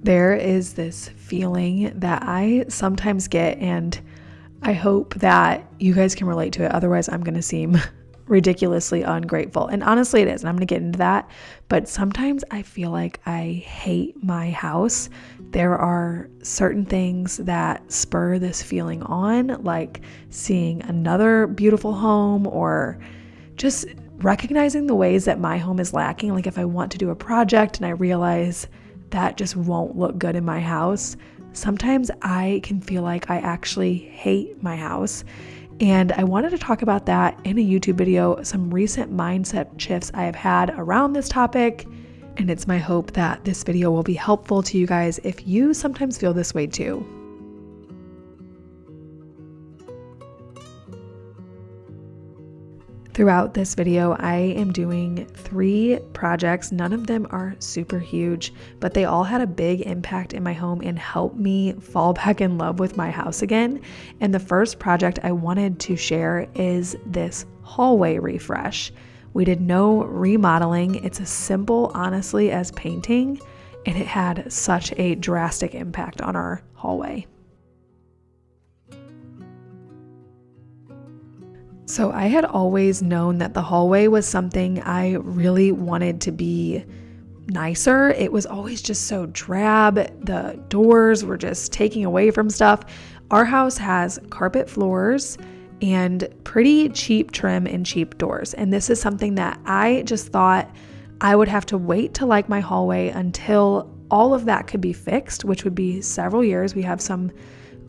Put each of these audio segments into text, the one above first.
There is this feeling that I sometimes get, and I hope that you guys can relate to it. Otherwise, I'm going to seem ridiculously ungrateful. And honestly, it is. And I'm going to get into that. But sometimes I feel like I hate my house. There are certain things that spur this feeling on, like seeing another beautiful home or just recognizing the ways that my home is lacking. Like if I want to do a project and I realize that just won't look good in my house, sometimes I can feel like I actually hate my house. And I wanted to talk about that in a YouTube video, some recent mindset shifts I have had around this topic. And it's my hope that this video will be helpful to you guys if you sometimes feel this way too. Throughout this video, I am doing 3 projects. None of them are super huge, but they all had a big impact in my home and helped me fall back in love with my house again. And the first project I wanted to share is this hallway refresh. We did no remodeling. It's as simple, honestly, as painting, and it had such a drastic impact on our hallway. So I had always known that the hallway was something I really wanted to be nicer. It was always just so drab. The doors were just taking away from stuff. Our house has carpet floors and pretty cheap trim and cheap doors. And this is something that I just thought I would have to wait to like my hallway until all of that could be fixed, which would be several years. We have some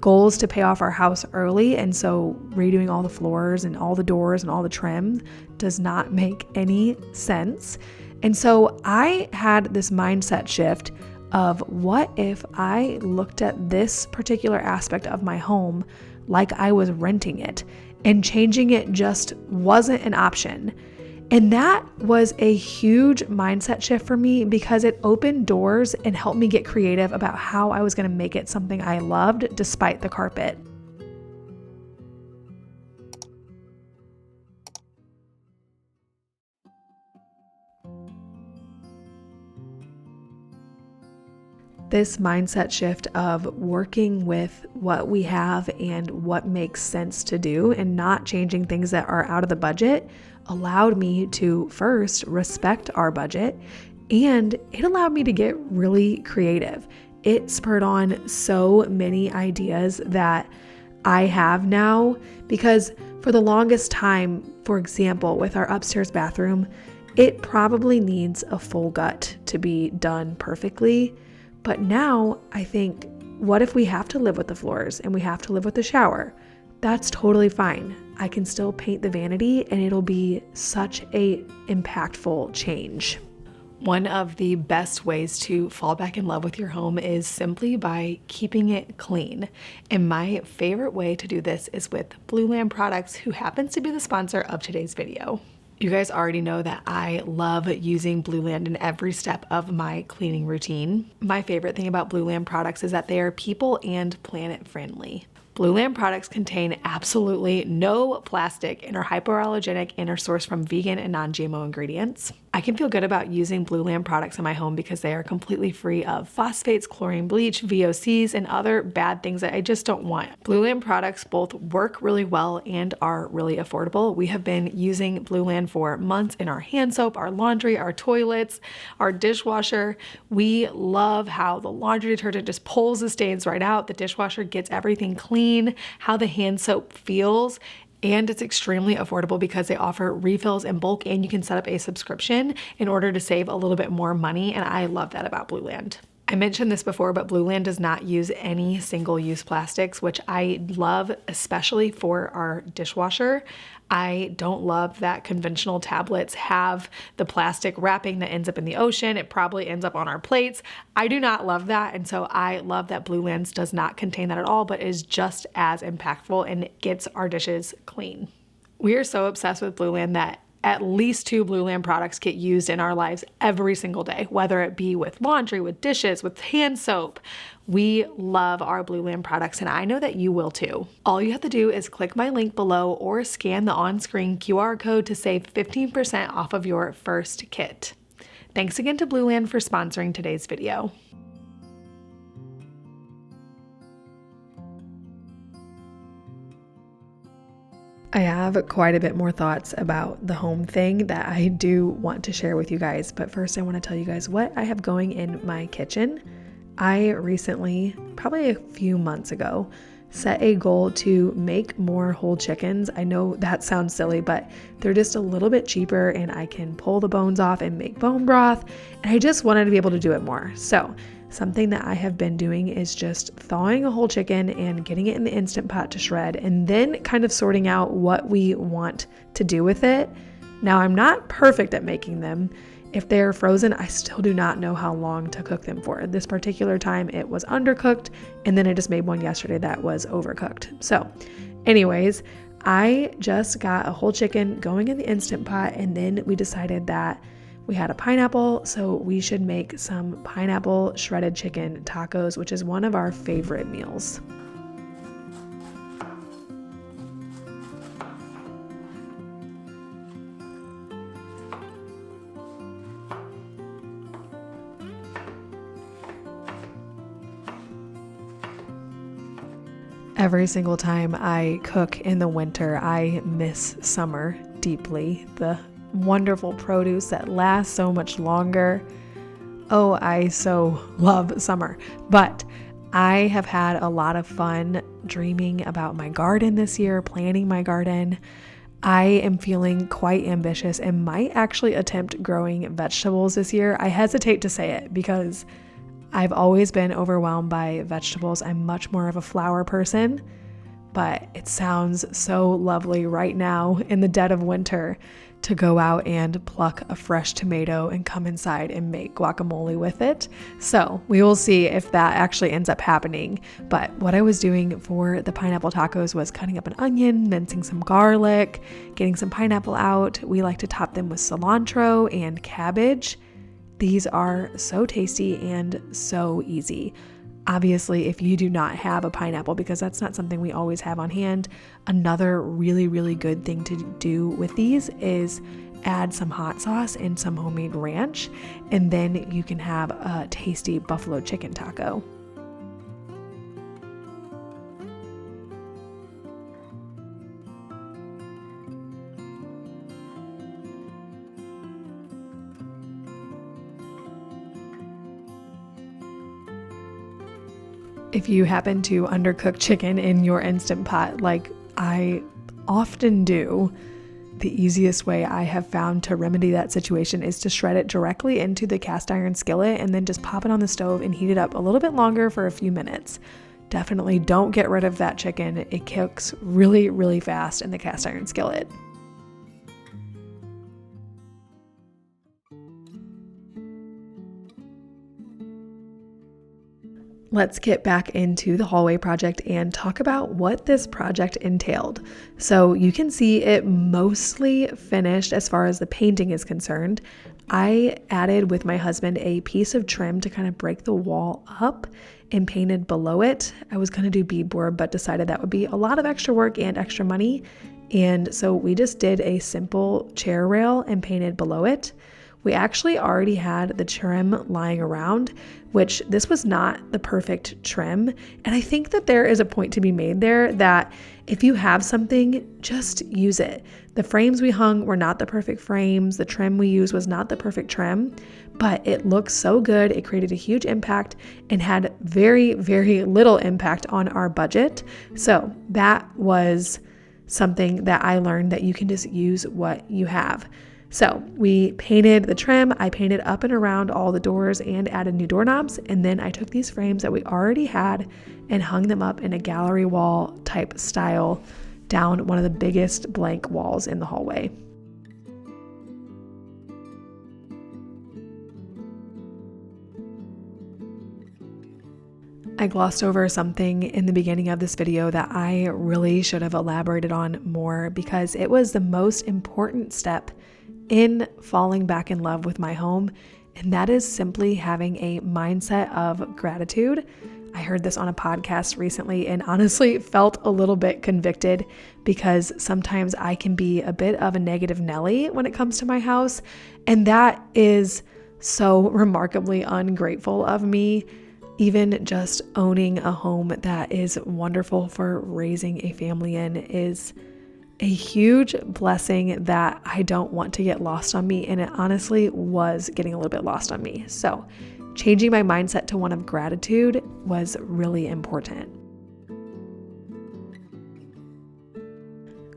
goals to pay off our house early, and so redoing all the floors and all the doors and all the trim does not make any sense. And so I had this mindset shift of what if I looked at this particular aspect of my home like I was renting it, and changing it just wasn't an option. And that was a huge mindset shift for me because it opened doors and helped me get creative about how I was going to make it something I loved despite the carpet. This mindset shift of working with what we have and what makes sense to do and not changing things that are out of the budget allowed me to first respect our budget, and it allowed me to get really creative. It spurred on so many ideas that I have now, because for the longest time, for example, with our upstairs bathroom, it probably needs a full gut to be done perfectly. But now I think, what if we have to live with the floors and we have to live with the shower? That's totally fine. I can still paint the vanity and it'll be such a impactful change. One of the best ways to fall back in love with your home is simply by keeping it clean. And my favorite way to do this is with Blueland Products, who happens to be the sponsor of today's video. You guys already know that I love using Blueland in every step of my cleaning routine. My favorite thing about Blueland products is that they are people and planet friendly. Blueland products contain absolutely no plastic and are hypoallergenic and are sourced from vegan and non-GMO ingredients. I can feel good about using Blueland products in my home because they are completely free of phosphates, chlorine bleach, VOCs, and other bad things that I just don't want. Blueland products both work really well and are really affordable. We have been using Blueland for months in our hand soap, our laundry, our toilets, our dishwasher. We love how the laundry detergent just pulls the stains right out. The dishwasher gets everything clean, how the hand soap feels. And it's extremely affordable because they offer refills in bulk, and you can set up a subscription in order to save a little bit more money. And I love that about Blueland. I mentioned this before, but Blueland does not use any single-use plastics, which I love, especially for our dishwasher. I don't love that conventional tablets have the plastic wrapping that ends up in the ocean. It probably ends up on our plates. I do not love that, and so I love that Blueland does not contain that at all, but is just as impactful and gets our dishes clean. We are so obsessed with Blueland that at least 2 Blueland products get used in our lives every single day, whether it be with laundry, with dishes, with hand soap. We love our Blueland products, and I know that you will too. All you have to do is click my link below or scan the on-screen QR code to save 15% off of your first kit. Thanks again to Blueland for sponsoring today's video. I have quite a bit more thoughts about the home thing that I do want to share with you guys, but first I want to tell you guys what I have going in my kitchen. I recently, probably a few months ago, set a goal to make more whole chickens. I know that sounds silly, but they're just a little bit cheaper and I can pull the bones off and make bone broth, and I just wanted to be able to do it more. So something that I have been doing is just thawing a whole chicken and getting it in the Instant Pot to shred, and then kind of sorting out what we want to do with it. Now, I'm not perfect at making them. If they're frozen, I still do not know how long to cook them for. This particular time it was undercooked, and then I just made one yesterday that was overcooked. So anyways, I just got a whole chicken going in the Instant Pot, and then we decided that we had a pineapple, so we should make some pineapple shredded chicken tacos, which is one of our favorite meals. Every single time I cook in the winter, I miss summer deeply. The wonderful produce that lasts so much longer. Oh, I so love summer. But I have had a lot of fun dreaming about my garden this year, planning my garden. I am feeling quite ambitious and might actually attempt growing vegetables this year. I hesitate to say it because I've always been overwhelmed by vegetables. I'm much more of a flower person, but it sounds so lovely right now in the dead of winter to go out and pluck a fresh tomato and come inside and make guacamole with it. So we will see if that actually ends up happening. But what I was doing for the pineapple tacos was cutting up an onion, mincing some garlic, getting some pineapple out. We like to top them with cilantro and cabbage. These are so tasty and so easy. Obviously, if you do not have a pineapple, because that's not something we always have on hand, another really, really good thing to do with these is add some hot sauce and some homemade ranch, and then you can have a tasty buffalo chicken taco. If you happen to undercook chicken in your Instant Pot, like I often do, the easiest way I have found to remedy that situation is to shred it directly into the cast iron skillet and then just pop it on the stove and heat it up a little bit longer for a few minutes. Definitely don't get rid of that chicken. It cooks really, really fast in the cast iron skillet. Let's get back into the hallway project and talk about what this project entailed. So you can see it mostly finished as far as the painting is concerned. I added with my husband a piece of trim to kind of break the wall up and painted below it. I was going to do beadboard, but decided that would be a lot of extra work and extra money. And so we just did a simple chair rail and painted below it. We actually already had the trim lying around, which this was not the perfect trim. And I think that there is a point to be made there that if you have something, just use it. The frames we hung were not the perfect frames. The trim we used was not the perfect trim, but it looked so good. It created a huge impact and had very, very little impact on our budget. So that was something that I learned, that you can just use what you have. So we painted the trim, I painted up and around all the doors and added new doorknobs, and then I took these frames that we already had and hung them up in a gallery wall type style down one of the biggest blank walls in the hallway. I glossed over something in the beginning of this video that I really should have elaborated on more, because it was the most important step in falling back in love with my home, and that is simply having a mindset of gratitude. I heard this on a podcast recently and honestly felt a little bit convicted, because sometimes I can be a bit of a negative Nelly when it comes to my house, and that is so remarkably ungrateful of me. Even just owning a home that is wonderful for raising a family in is a huge blessing that I don't want to get lost on me. And it honestly was getting a little bit lost on me. So changing my mindset to one of gratitude was really important.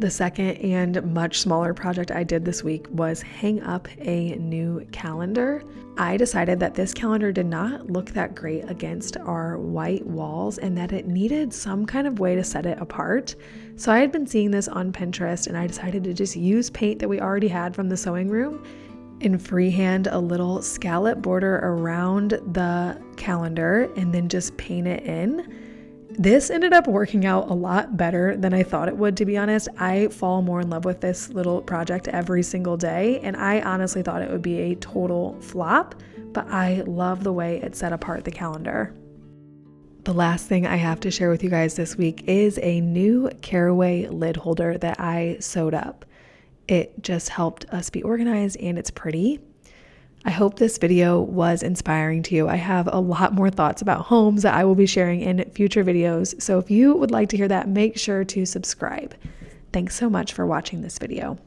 The second and much smaller project I did this week was hang up a new calendar. I decided that this calendar did not look that great against our white walls and that it needed some kind of way to set it apart. So I had been seeing this on Pinterest and I decided to just use paint that we already had from the sewing room and freehand a little scallop border around the calendar and then just paint it in. This ended up working out a lot better than I thought it would, to be honest. I fall more in love with this little project every single day, and I honestly thought it would be a total flop, but I love the way it set apart the calendar. The last thing I have to share with you guys this week is a new Caraway lid holder that I sewed up. It just helped us be organized and it's pretty. I hope this video was inspiring to you. I have a lot more thoughts about homes that I will be sharing in future videos. So if you would like to hear that, make sure to subscribe. Thanks so much for watching this video.